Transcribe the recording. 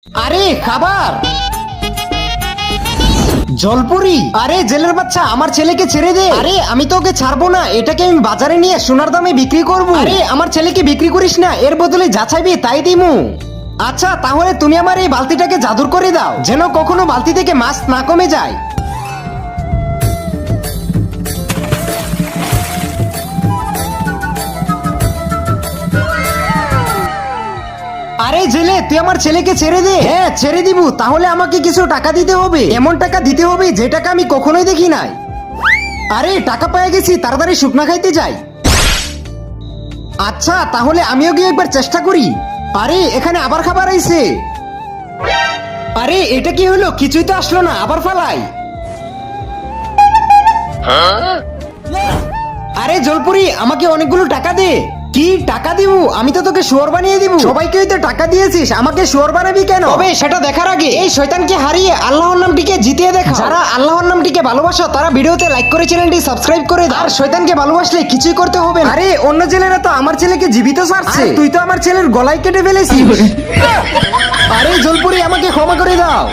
আরে খাবার। জলপুরি। আরে জেলের বাচ্চা, আমার ছেলেকে ছেড়ে দে। আরে আমি তো ওকে ছাড়বো না, এটাকে আমি বাজারে নিয়ে সোনার দামে বিক্রি করব। আরে আমার ছেলেকে বিক্রি করিস না, এর বদলে যা চাইবি তাই দিমু। আচ্ছা তাহলে তুমি আমার এই বালতিটাকে জাদুর করে দাও, যেন কখনো বালতি থেকে মাছ না কমে যায়। আরে জেলে, তুই আমার ছেলেকে ছেড়ে দে। হ্যাঁ ছেড়ে দিব, তাহলে আমাকে কিছু টাকা দিতে হবে, এমন টাকা দিতে হবে যে টাকা আমি কখনোই দেখি নাই। আরে টাকা পেয়ে গেছি, তাড়াতাড়ি শুকনা খাইতে যাই। আচ্ছা তাহলে আমিও গিয়ে একবার চেষ্টা করি। আরে এখানে আবার খাবার আইছে। আরে এটা কি হলো, কিছুই তো আসলো না, আবার ফালাই। আরে জলপুরি, আমাকে অনেকগুলো টাকা দে। কি টাকা দিব? আমি তো তোকে শুয়োর বানিয়ে দিব। সবাইকে তো টাকা দিয়েছিস, আমাকে শুয়োর বানাবি কেন? তবে সেটা দেখার আগে এই শয়তানকে হারিয়ে আল্লাহর নামটিকে জিতিয়ে দেখা। যারা আল্লাহর নামটিকে ভালোবাসো তারা ভিডিওতে লাইক করে চ্যানেলটি সাবস্ক্রাইব করে দাও। আর শয়তানকে ভালোবাসলে কিছুই করতে হবে না। আরে অন্য ছেলেরা তো আমার ছেলেকে জীবিত ছাড়ছে, তুই তো আমার ছেলের গলায় কেটে ফেলেছিস। আরে জলপুরি, আমাকে ক্ষমা করে দাও।